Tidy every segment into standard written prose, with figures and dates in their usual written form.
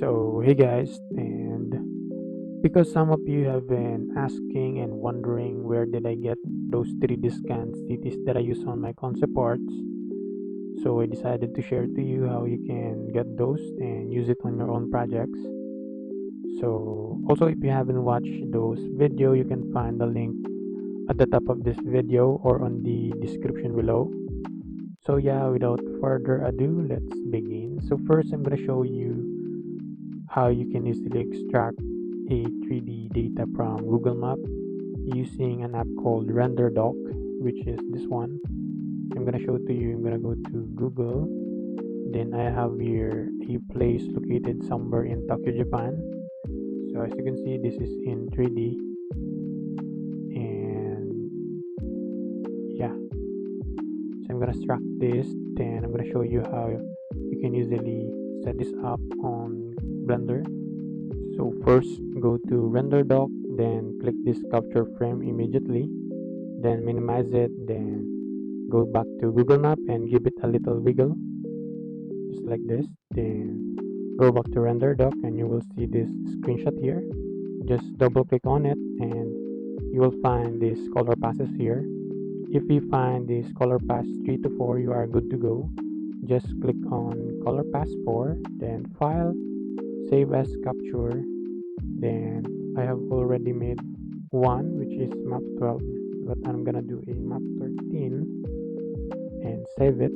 So, hey guys, and because some of you have been asking and wondering where did I get those 3D scanned cities that I use on my concept arts, so I decided to share to you how you can get those and use it on your own projects. So, also if you haven't watched those video, you can find the link at the top of this video or on the description below. So yeah, without further ado, let's begin. So first I'm gonna show you how you can easily extract a 3D data from Google Map using an app called RenderDoc, which is this one. I'm gonna show it to you. I'm gonna go to Google. Then I have here a place located somewhere in Tokyo, Japan. So as you can see, this is in 3D, and yeah. So I'm gonna extract this. Then I'm gonna show you how you can easily set this up on Blender. So first go to RenderDoc, then click this capture frame immediately, then minimize it, then go back to Google Map and give it a little wiggle, just like this. Then go back to RenderDoc and you will see this screenshot here. Just double click on it and you will find these color passes here. If you find this color pass 3 to 4, you are good to go. Just click on color pass 4, then file, save as capture. Then I have already made one, which is map 12, but I'm gonna do a map 13 and save it.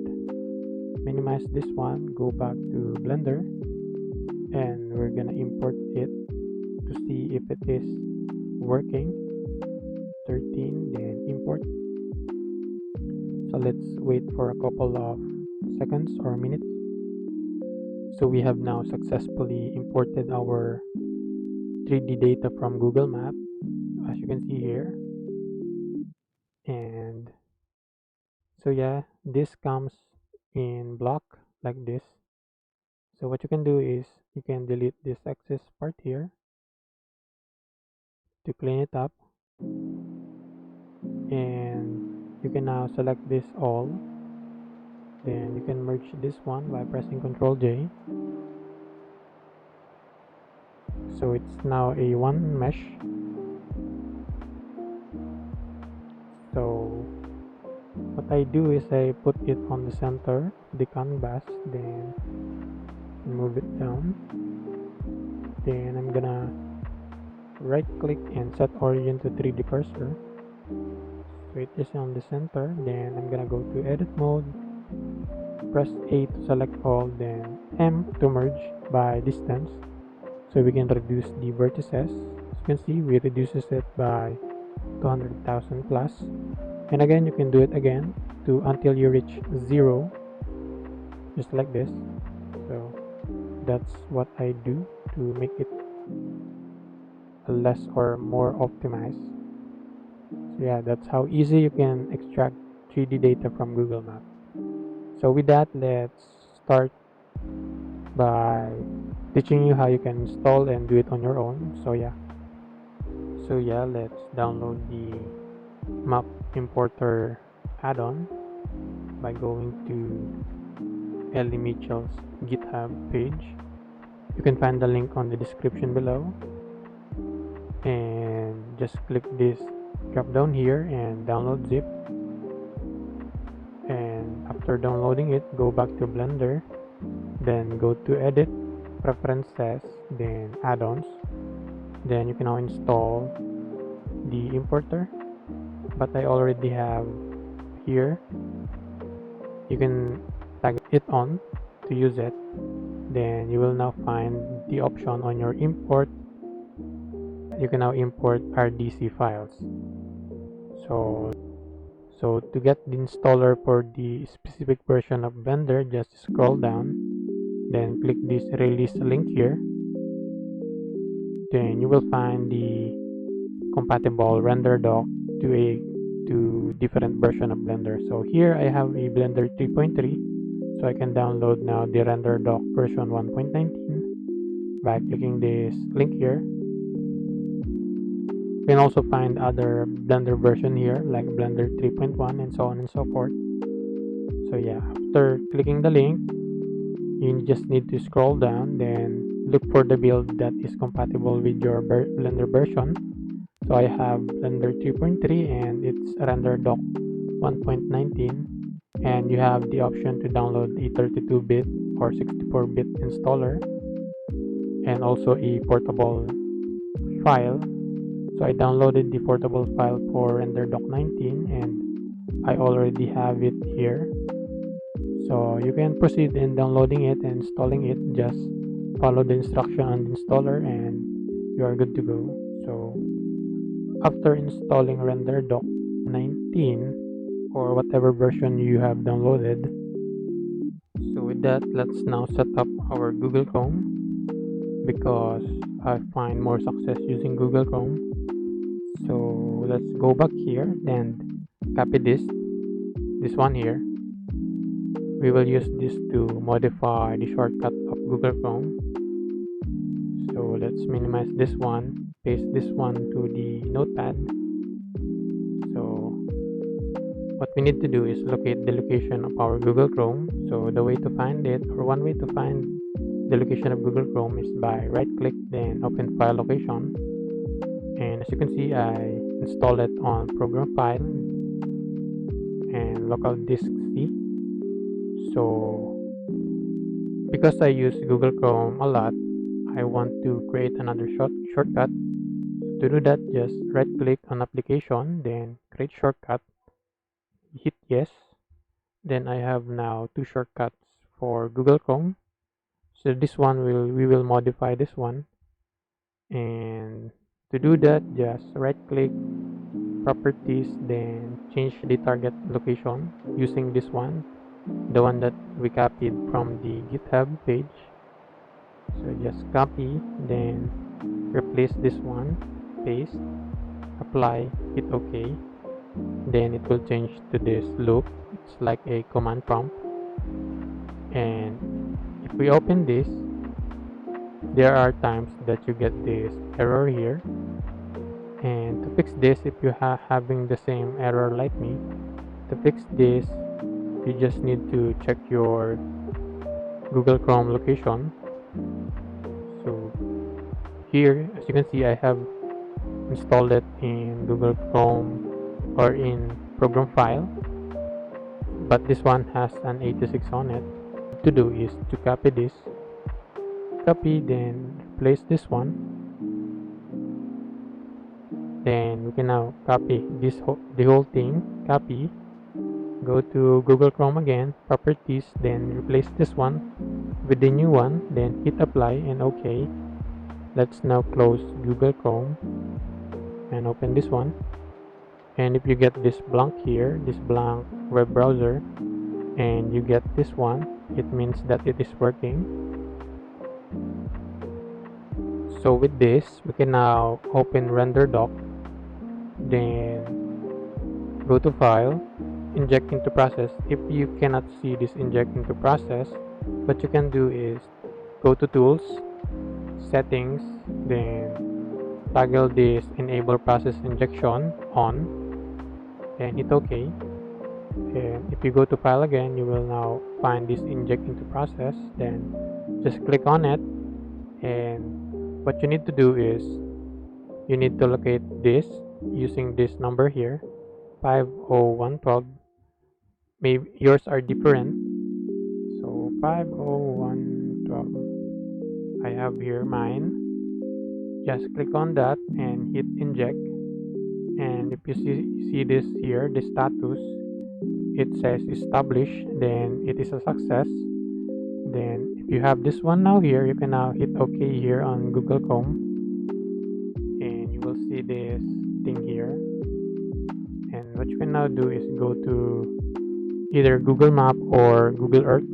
Minimize this one, go back to Blender, and we're gonna import it to see if it is working. 13, then import. So let's wait for a couple of seconds or minutes. So we have now successfully imported our 3D data from Google Map, as you can see here. And so yeah, this comes in block like this. So what you can do is you can delete this excess part here to clean it up, and you can now select this all. Then you can merge this one by pressing Ctrl J. So it's now a one mesh. So what I do is I put it on the center of the canvas, then move it down. Then I'm gonna right click and set origin to 3D cursor. So it is on the center. Then I'm gonna go to edit mode, press A to select all, then M to merge by distance, so we can reduce the vertices. As you can see, we reduces it by 200,000 plus, and again you can do it again to until you reach 0, just like this. So that's what I do to make it less or more optimized. So yeah, that's how easy you can extract 3D data from Google Maps. So with that, let's start by teaching you how you can install and do it on your own. So yeah, let's download the map importer add-on by going to Ellie Mitchell's GitHub page. You can find the link on the description below, and just click this drop down here and download zip. And after downloading it, go back to Blender, then go to edit, preferences, then add-ons. Then you can now install the importer, but I already have here. You can tag it on to use it. Then you will now find the option on your import. You can now import RDC files. So to get the installer for the specific version of Blender, just scroll down, then click this release link here. Then you will find the compatible RenderDoc to different version of Blender. So here I have a Blender 3.3, so I can download now the RenderDoc version 1.19 by clicking this link here. You can also find other Blender version here like Blender 3.1 and so on and so forth. So yeah, after clicking the link, you just need to scroll down, then look for the build that is compatible with your Blender version. So I have Blender 3.3 and it's RenderDoc 1.19, and you have the option to download a 32-bit or 64-bit installer and also a portable file. So I downloaded the portable file for RenderDoc 19 and I already have it here. So you can proceed in downloading it and installing it. Just follow the instruction on the installer and you are good to go. So after installing RenderDoc 19 or whatever version you have downloaded, so with that, let's now set up our Google Chrome, because I find more success using Google Chrome. So let's go back here and copy this one here. We will use this to modify the shortcut of Google Chrome. So let's minimize this one, paste this one to the notepad. So what we need to do is locate the location of our Google Chrome. So the way to find it, or one way to find the location of Google Chrome, is by right click, then open file location. And as you can see, I installed it on program file and local disk C. So because I use Google Chrome a lot, I want to create another shortcut. To do that, just right click on application, then create shortcut, hit yes. Then I have now two shortcuts for Google Chrome. So this one we will modify this one, and to do that, just right click, properties, then change the target location using this one, the one that we copied from the GitHub page. So just copy, then replace this one, paste, apply, hit OK. Then it will change to this loop. It's like a command prompt. And if we open this, there are times that you get this error here. And to fix this, if you are having the same error like me, to fix this, you just need to check your Google Chrome location. So here, as you can see, I have installed it in Google Chrome or in program file, but this one has an 86 on it. What to do is to copy this, copy, then place this one. Then we can now copy this the whole thing, copy, go to Google Chrome again, properties, then replace this one with the new one, then hit apply and OK. Let's now close Google Chrome and open this one. And if you get this blank here, this blank web browser, and you get this one, it means that it is working. So with this, we can now open RenderDoc, then go to file, inject into process. If you cannot see this inject into process, what you can do is go to tools, settings, then toggle this enable process injection on, and hit OK. And if you go to file again, you will now find this inject into process, then just click on it. And what you need to do is you need to locate this using this number here, 50112. Maybe yours are different, so 50112, I have here mine. Just click on that and hit inject, and if you see this here, the status, it says established, then it is a success. Then if you have this one now here, you can now hit OK here on Google Chrome, and you will see this thing here. And what you can now do is go to either Google Map or Google Earth.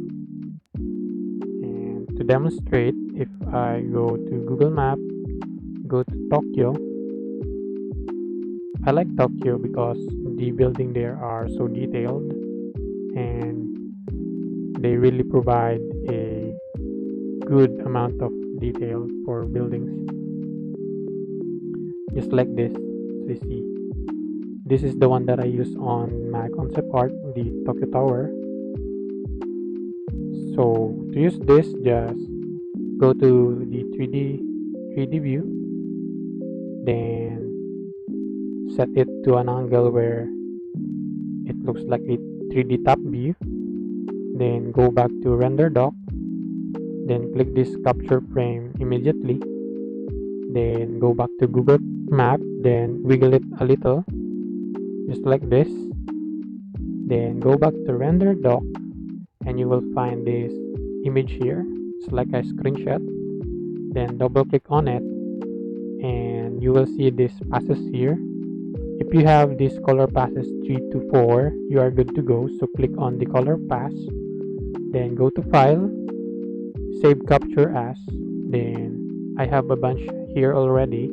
And to demonstrate, if I go to Google Map, go to Tokyo. I like Tokyo because the building there are so detailed and they really provide a good amount of detail for buildings. Just like this. So you see, this is the one that I use on my concept art, the Tokyo Tower. So So to use this, just go to the 3D view, then set it to an angle where it looks like a 3D top view. Then go back to RenderDoc, then click this capture frame immediately. Then go back to Google Map, then wiggle it a little, just like this. Then go back to RenderDoc, and you will find this image here. It's like a screenshot. Then double click on it, and you will see this passes here. If you have this color passes 3 to 4, you are good to go. So click on the color pass, then go to file, save capture as. Then I have a bunch here already,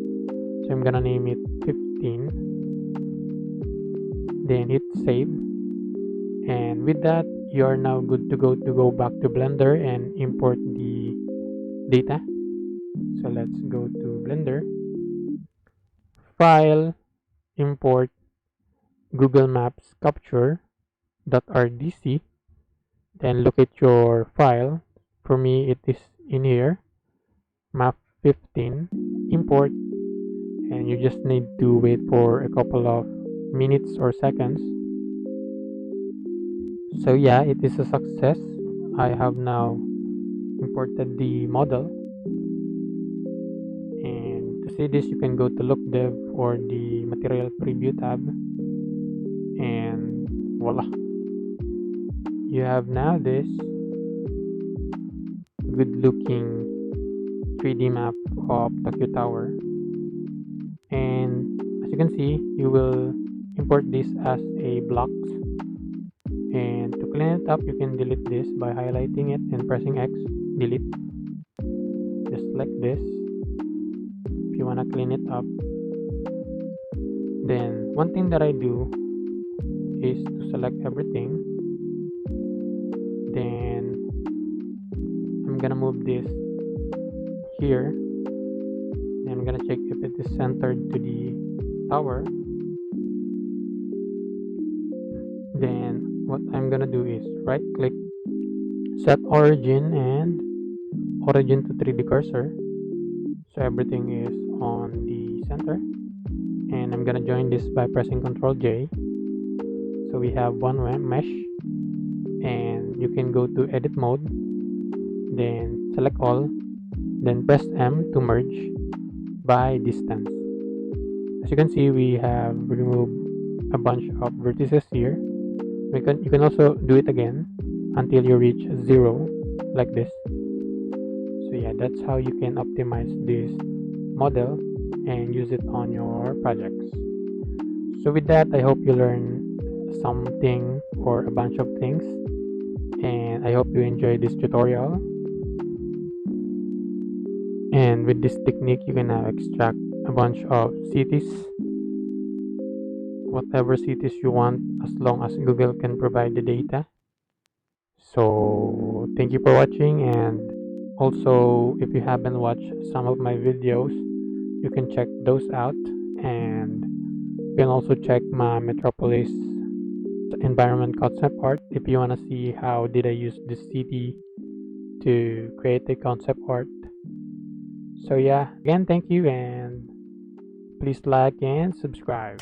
so I'm gonna name it 15. Then hit save, and with that you are now good to go back to Blender and import the data. So let's go to Blender, file, import Google Maps capture.rdc, then locate your file. For me it is in here, map 15, import, and you just need to wait for a couple of minutes or seconds. So yeah, it is a success. I have now imported the model, and to see this you can go to look dev or the material preview tab, and voila, you have now this good looking 3D map of Tokyo Tower. And as you can see, you will import this as a blocks, and to clean it up you can delete this by highlighting it and pressing X, delete, just like this. If you want to clean it up, then one thing that I do is to select everything, then I'm gonna move this here, and I'm gonna check if it is centered to the tower. Then what I'm gonna do is right click, set origin and origin to 3D cursor, so everything is on the center. And I'm gonna join this by pressing Ctrl J, so we have one mesh. And you can go to edit mode, then select all, then press M to merge by distance. As you can see, we have removed a bunch of vertices here. You can also do it again until you reach 0, like this. So yeah, that's how you can optimize this model and use it on your projects. So with that, I hope you learned something or a bunch of things, and I hope you enjoyed this tutorial. And with this technique you can now extract a bunch of cities, whatever cities you want, as long as Google can provide the data. So thank you for watching, and also if you haven't watched some of my videos, you can check those out. And you can also check my Metropolis environment concept art if you want to see how did I use this city to create a concept art. So yeah, again, thank you, and please like and subscribe.